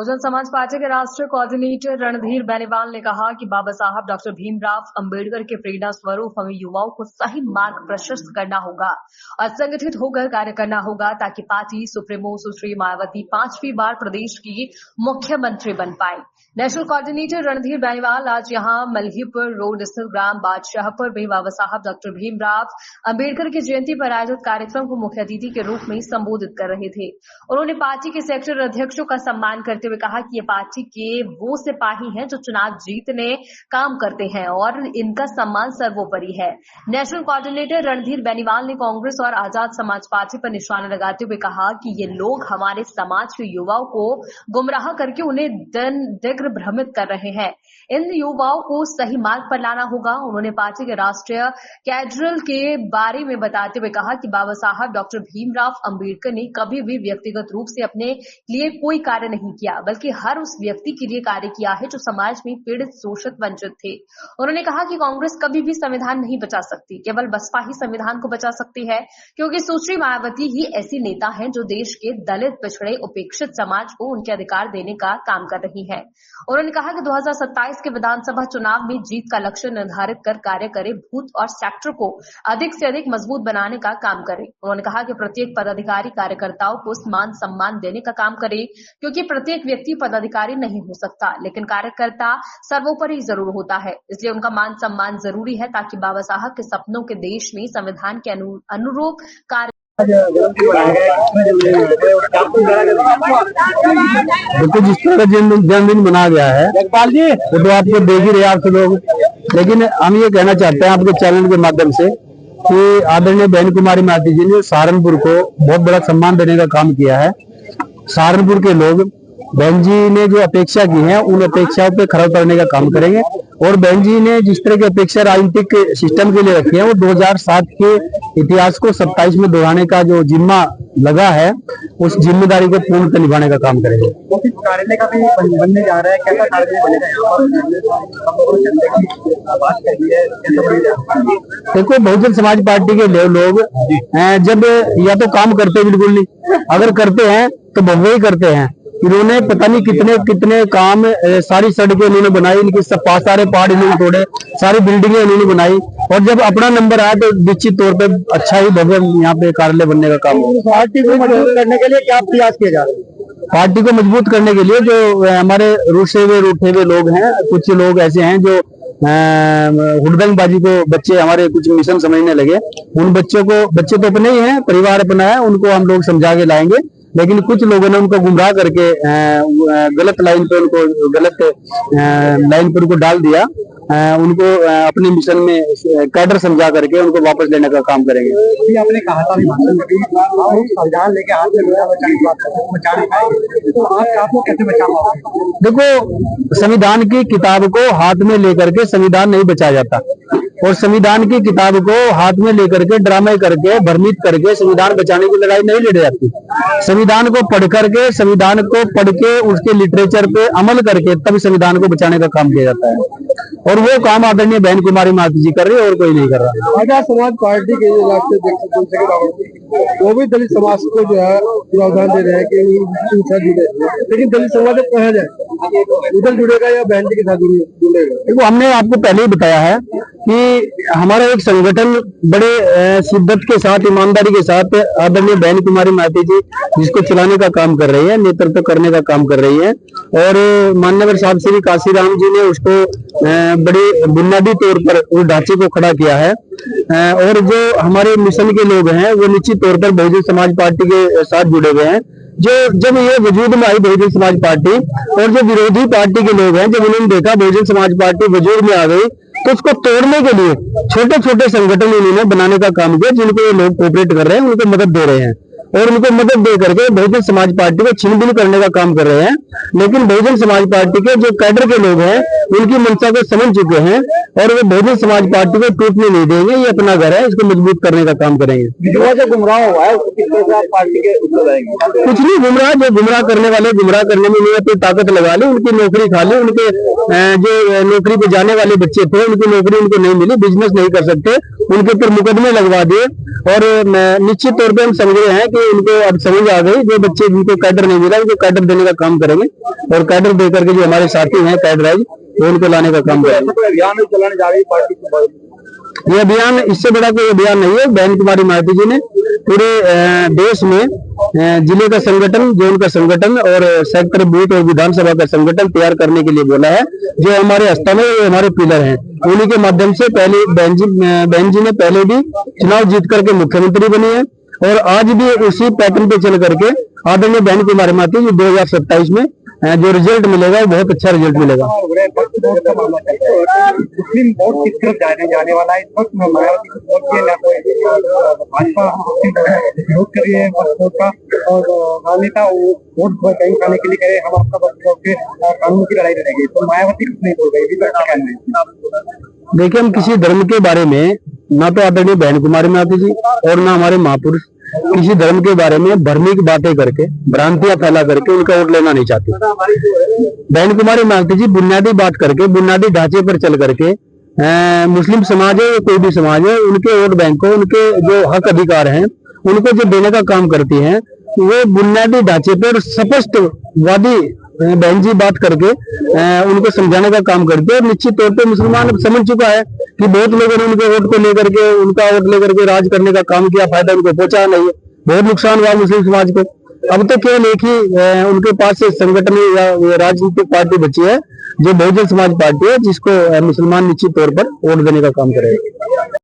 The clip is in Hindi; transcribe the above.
बहुजन समाज पार्टी के राष्ट्रीय कोऑर्डिनेटर रणधीर बेनीवाल ने कहा कि बाबा साहब डॉक्टर भीमराव अंबेडकर के प्रेरणा स्वरूप हमें युवाओं को सही मार्ग प्रशस्त करना होगा और संगठित होकर कार्य करना होगा ताकि पार्टी सुप्रीमो सुश्री मायावती 5वीं बार प्रदेश की मुख्यमंत्री बन पाए। नेशनल कोऑर्डिनेटर रणधीर बेनीवाल आज यहां मल्हीपुर रोड स्थित ग्राम बादशाहपुर में बाबा साहब डॉक्टर भीमराव अंबेडकर की जयंती पर आयोजित कार्यक्रम को मुख्य अतिथि के रूप में संबोधित कर रहे थे। उन्होंने पार्टी के सेक्टर अध्यक्षों का सम्मान करते हुए कहा कि ये पार्टी के वो सिपाही हैं जो चुनाव जीतने काम करते हैं और इनका सम्मान सर्वोपरि है। नेशनल कोऑर्डिनेटर रणधीर बेनीवाल ने कांग्रेस और आजाद समाज पार्टी पर निशाना लगाते हुए कहा कि ये लोग हमारे समाज के युवाओं को गुमराह करके उन्हें दिन भ्रमित कर रहे हैं। इन युवाओं को सही मार्ग पर लाना होगा। उन्होंने पार्टी के राष्ट्रीय कैडर के बारे में बताते हुए कहा कि बाबा साहब डॉक्टर भीमराव अंबेडकर ने कभी भी व्यक्तिगत रूप से अपने लिए कोई कार्य नहीं किया, बल्कि हर उस व्यक्ति के लिए कार्य किया है जो समाज में पीड़ित, शोषित, वंचित थे। उन्होंने कहा कि कांग्रेस कभी भी संविधान नहीं बचा सकती, केवल बसपा ही संविधान को बचा सकती है, क्योंकि सुश्री मायावती ही ऐसी नेता हैं जो देश के दलित, पिछड़े, उपेक्षित समाज को उनके अधिकार देने का काम कर रही है। उन्होंने कहा कि 2027 के विधानसभा चुनाव में जीत का लक्ष्य निर्धारित कर कार्य करे, बूथ और सेक्टर को अधिक से अधिक मजबूत बनाने का काम करे। उन्होंने कहा कि प्रत्येक पदाधिकारी कार्यकर्ताओं को मान सम्मान देने का काम करे, क्योंकि प्रत्येक व्यक्ति पदाधिकारी नहीं हो सकता, लेकिन कार्यकर्ता सर्वोपरि जरूर होता है। इसलिए उनका मान सम्मान जरूरी है ताकि बाबा साहब के सपनों के देश में संविधान के अनुरूप कार्य। देखो, जिस तरह का जन्मदिन मनाया गया है वो तो आपको देख ही रहे आप सब लोग, लेकिन हम ये कहना चाहते हैं आपके चैनल के माध्यम से कि आदरणीय बहन कुमारी माती जी ने सहारनपुर को बहुत बड़ा सम्मान देने का काम किया है। सहारनपुर के लोग बहन जी ने जो अपेक्षा की है उन अपेक्षाओं पे खरा उतरने का काम करेंगे और बहन जी ने जिस तरह की अपेक्षा राजनीतिक सिस्टम के लिए रखी है वो 2007 के इतिहास को 27 में दोहराने का जो जिम्मा लगा है उस जिम्मेदारी को पूर्णतः निभाने का काम करेंगे। कार्यालय का भी बनने जा रहा है, कैसा कार्यालय बनेगा? देखो, बहुजन समाज पार्टी के लोग जब या तो काम करते बिल्कुल नहीं, अगर करते हैं तो भव्य ही करते हैं। इन्होंने पता नहीं कितने काम, सारी सड़कें इन्होंने बनाई, इनके सारे पहाड़ इन्होंने तोड़े, सारी बिल्डिंगें इन्होंने बनाई और जब अपना नंबर आया तो निश्चित तौर पे अच्छा ही भव्य यहाँ पे कार्यालय बनने का काम है। पार्टी को मजबूत करने के लिए क्या प्रयास किए जा रहे हैं? पार्टी को मजबूत करने के लिए जो हमारे रूठे हुए लोग हैं, कुछ लोग ऐसे हैं जो हुड़दंगबाजी को बच्चे हमारे कुछ मिशन समझने लगे, उन बच्चे तो अपने ही हैं, परिवार अपना है, उनको हम लोग समझा के लाएंगे। लेकिन कुछ लोगों ने उनको गुमराह करके गलत लाइन पर उनको डाल दिया। उनको अपने मिशन में कैडर समझा करके उनको वापस लेने का काम करेंगे। अभी आपने कहा था संविधान लेके हाथ में बचा नहीं पाएंगे, तो आप लोग कैसे बचा पाओगे? देखो, संविधान की किताब को हाथ में लेकर के संविधान नहीं बचाया जाता और संविधान की किताब को हाथ में लेकर के ड्रामे करके भ्रमित करके संविधान बचाने की लड़ाई नहीं लड़ी जाती। संविधान को पढ़ के उसके लिटरेचर पे अमल करके तब संविधान को बचाने का काम किया जाता है और वो काम आदरणीय बहन कुमारी माती जी कर रही है और कोई नहीं कर रहा। आजाद समाज पार्टी के वो भी दलित समाज को जो है प्रावधान दे रहे हैं कि लेकिन दलित समाज कहा जाए उधर जुड़ेगा या बहन जी के साथ जुड़ेगा? देखो, हमने आपको पहले ही बताया है कि हमारा एक संगठन बड़े शिद्दत के साथ, ईमानदारी के साथ आदरणीय बहन कुमारी माती जी जिसको चलाने का काम कर रही है, नेतृत्व करने का काम कर रही है और मान्यवर साहब श्री काशीराम जी ने उसको बड़े बुनियादी तौर पर उस ढांचे को खड़ा किया है और जो हमारे मिशन के लोग हैं वो निश्चित तौर पर बहुजन समाज पार्टी के साथ जुड़े हुए हैं। जो जब ये वजूद में आई बहुजन समाज पार्टी और जो विरोधी पार्टी के लोग हैं, जब उन्होंने देखा बहुजन समाज पार्टी वजूद में आ गई तो उसको तोड़ने के लिए छोटे छोटे संगठन उन्होंने बनाने का काम किया, जिनको ये लोग कोऑपरेट कर रहे हैं, उनको मदद दे रहे हैं और उनको मदद दे करके बहुजन समाज पार्टी को छिन-भिन करने का काम कर रहे हैं। लेकिन बहुजन समाज पार्टी के जो कैडर के लोग हैं उनकी मंशा को समझ चुके हैं और वो बहुजन समाज पार्टी को टूटने नहीं देंगे। ये अपना घर है, इसको मजबूत करने का काम करेंगे। जो गुमराह हुआ है पार्टी के कुछ नहीं, जो गुमराह करने वाले गुमराह करने में अपनी ताकत लगा ली, उनकी नौकरी खा ली, उनके जो नौकरी पे जाने वाले बच्चे थे उनकी नौकरी उनको नहीं मिली, बिजनेस नहीं कर सकते, उनके ऊपर मुकदमे लगवा दिए और निश्चित तौर पे हम समझ रहे हैं कि उनको अब समझ आ गई, जो बच्चे जिनको कैडर नहीं मिला उनको कैडर देने का काम करेंगे और कैडर देकर के जो हमारे साथी हैं कैडराइज वो उनको लाने का काम करेंगे। अभियान चलाने जा रही पार्टी, ये अभियान इससे बड़ा कोई अभियान नहीं है। बहन कुमारी माइती जी ने पूरे देश में जिले का संगठन, जोन का संगठन और सेक्टर, बूथ और विधानसभा का संगठन तैयार करने के लिए बोला है। जो हमारे हस्ता में वो हमारे पिलर हैं, उन्हीं के माध्यम से पहले बहन जी ने पहले भी चुनाव जीत करके मुख्यमंत्री बनी है और आज भी उसी पैटर्न पे चल करके आदरणीय बहन कुमारी माइती जी 2027 में जो रिजल्ट मिलेगा वो बहुत अच्छा रिजल्ट मिलेगा। मुस्लिम वोट किस तरफ जाने वाला है इस वक्त? मायावती को वोट किया ना कोई भाजपा विरोध कर रही है वोट का, और नेता वोट कहीं खाने के लिए करे हम आपका वोट के कानून की लड़ाई लड़ेगी, तो मायावती कुछ नहीं बोल रही। देखिए, हम किसी धर्म के बारे में ना तो आदरणीय बहन कुमारी माइती जी और ना हमारे महापुरुष किसी धर्म के बारे में भ्रमिक बातें करके, भ्रांतियां फैला करके उनका वोट लेना नहीं चाहते। बहन कुमारी माइती जी बुनियादी बात करके, बुनियादी ढांचे पर चल करके मुस्लिम समाज है या कोई भी समाज है, उनके वोट बैंक को, उनके जो हक अधिकार हैं उनको जो देने का काम करती हैं, वो बुनियादी ढांचे पर स्पष्ट वादी बहन जी बात करके उनको समझाने का काम करते हैं। और निश्चित तौर पे मुसलमान अब समझ चुका है कि बहुत लोगों ने उनके वोट को लेकर के, उनका वोट लेकर के राज करने का काम किया, फायदा उनको पहुंचा नहीं है, बहुत नुकसान हुआ मुस्लिम समाज को। अब तो केवल एक ही उनके पास संगठन या राजनीतिक पार्टी बची है जो बहुजन समाज पार्टी है, जिसको मुसलमान निश्चित तौर पर वोट देने का काम करेगा।